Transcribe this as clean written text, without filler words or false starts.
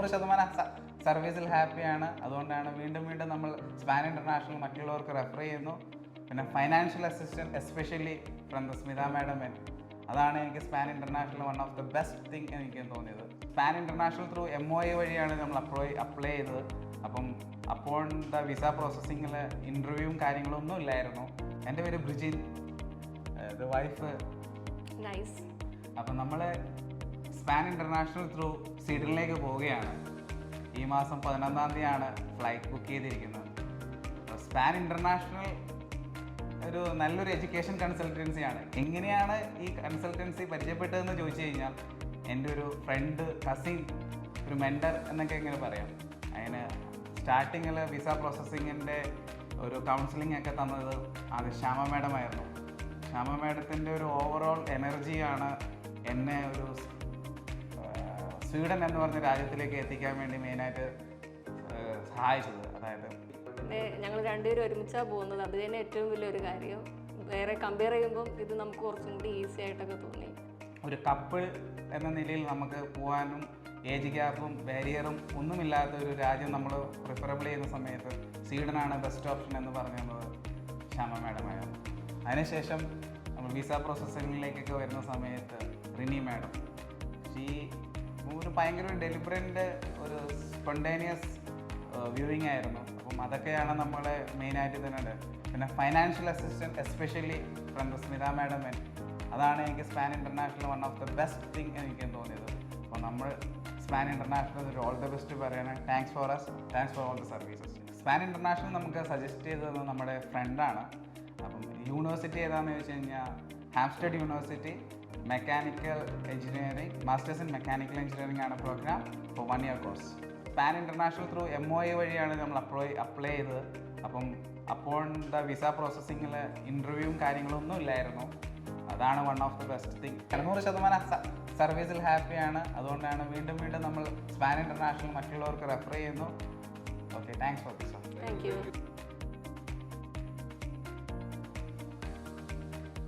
100% സർവീസിൽ ഹാപ്പിയാണ്. അതുകൊണ്ടാണ് വീണ്ടും വീണ്ടും നമ്മൾ സ്പാൻ ഇൻ്റർനാഷണൽ മറ്റുള്ളവർക്ക് റെഫർ ചെയ്യുന്നു. പിന്നെ financial assistant especially from the Smitha madam. അതാണ് എനിക്ക് Span International one of the best thing എനിക്ക് തോന്നിയത്. സ്പാൻ ഇൻ്റർനാഷണൽ ത്രൂ MOA വഴിയാണ് നമ്മൾ അപ്ലൈ ചെയ്തത്. അപ്പോൾ വിസ പ്രോസസ്സിങ്ങിൽ ഇൻ്റർവ്യൂവും കാര്യങ്ങളൊന്നും ഇല്ലായിരുന്നു. എൻ്റെ പേര് ബ്രിജിൻ, വൈഫ് നൈസ്. അപ്പം നമ്മൾ സ്പാൻ ഇൻ്റർനാഷണൽ ത്രൂ സ്വീഡനിലേക്ക് പോവുകയാണ്. ഈ മാസം 11-ാം തീയതിയാണ് ഫ്ലൈറ്റ് ബുക്ക് ചെയ്തിരിക്കുന്നത്. സ്പാൻ ഇൻ്റർനാഷണൽ ഒരു നല്ലൊരു എഡ്യൂക്കേഷൻ കൺസൾട്ടൻസിയാണ്. എങ്ങനെയാണ് ഈ കൺസൾട്ടൻസി പരിചയപ്പെട്ടതെന്ന് ചോദിച്ചു കഴിഞ്ഞാൽ, എൻ്റെ ഒരു ഫ്രണ്ട്, കസിൻ, ഒരു മെൻറ്റർ എന്നൊക്കെ എങ്ങനെ പറയാം. അതിന് സ്റ്റാർട്ടിങ്ങിൽ വിസ പ്രോസസ്സിങ്ങിൻ്റെ ഒരു കൗൺസിലിംഗ് ഒക്കെ തന്നത് അത് ശ്യാമ മാഡം ആയിരുന്നു. ശ്യാമ മാഡത്തിൻ്റെ ഒരു ഓവറോൾ എനർജിയാണ് എന്നെ ഒരു സ്വീഡൻ എന്ന് പറഞ്ഞ രാജ്യത്തിലേക്ക് എത്തിക്കാൻ വേണ്ടി മെയിനായിട്ട് സഹായിച്ചത്. അതായത് ഞങ്ങൾ രണ്ടുപേരും ഒരുമിച്ചാണ് പോകുന്നത്. അത് തന്നെ ഏറ്റവും വലിയൊരു കാര്യം. വേറെ കമ്പയർ ചെയ്യുമ്പം ഇത് നമുക്ക് കുറച്ചും കൂടി ഈസി ആയിട്ടൊക്കെ തോന്നി. ഒരു കപ്പിൾ എന്ന നിലയിൽ നമുക്ക് പോകാനും ഏജ് ഗ്യാപ്പും ബാരിയറും ഒന്നുമില്ലാത്ത ഒരു രാജ്യം നമ്മൾ പ്രിഫറബിൾ ചെയ്യുന്ന സമയത്ത് സ്വീഡനാണ് ബെസ്റ്റ് ഓപ്ഷൻ എന്ന് പറഞ്ഞത് ശ്യാമ മാഡമായിരുന്നു. അതിനുശേഷം നമ്മൾ വിസ പ്രോസസ്സിങ്ങിലേക്കൊക്കെ വരുന്ന സമയത്ത് റിനി മാഡം, ഒരു ഭയങ്കര ഡെലിബറേറ്റ് ഒരു സ്പോണ്ടേനിയസ് വ്യൂയിങ് ആയിരുന്നു. അപ്പം അതൊക്കെയാണ് നമ്മളെ മെയിനായിട്ട് തന്നെ. പിന്നെ financial assistant especially from the Smitha madam. അതാണ് എനിക്ക് Span International one of the best thing എനിക്ക് തോന്നിയത്. അപ്പോൾ നമ്മൾ സ്പാൻ ഇൻ്റർനാഷണൽ ഒരു ഓൾ ദ ബെസ്റ്റ് പറയണം. Thanks for all the services. Span International നമുക്ക് സജസ്റ്റ് ചെയ്തത് നമ്മുടെ ഫ്രണ്ടാണ്. അപ്പം യൂണിവേഴ്സിറ്റി ഏതാണെന്ന് ചോദിച്ചു കഴിഞ്ഞാൽ Hampstead University mechanical engineering, masters in mechanical engineering ആണ് programme for 1 year course. Span International through MOA വഴിയാണ് നമ്മൾ അപ്ലൈ ചെയ്തത്. അപ്പോൾ വിസ പ്രോസസ്സിങ്ങിൽ ഇൻ്റർവ്യൂവും കാര്യങ്ങളൊന്നും ഇല്ലായിരുന്നു. അതാണ് one of the best thing. 100% സർവീസിൽ ഹാപ്പിയാണ്. അതുകൊണ്ടാണ് വീണ്ടും വീണ്ടും നമ്മൾ സ്പാൻ ഇൻ്റർനാഷണൽ മറ്റുള്ളവർക്ക് റെഫർ ചെയ്യുന്നു. Okay, thanks for this. Thank you.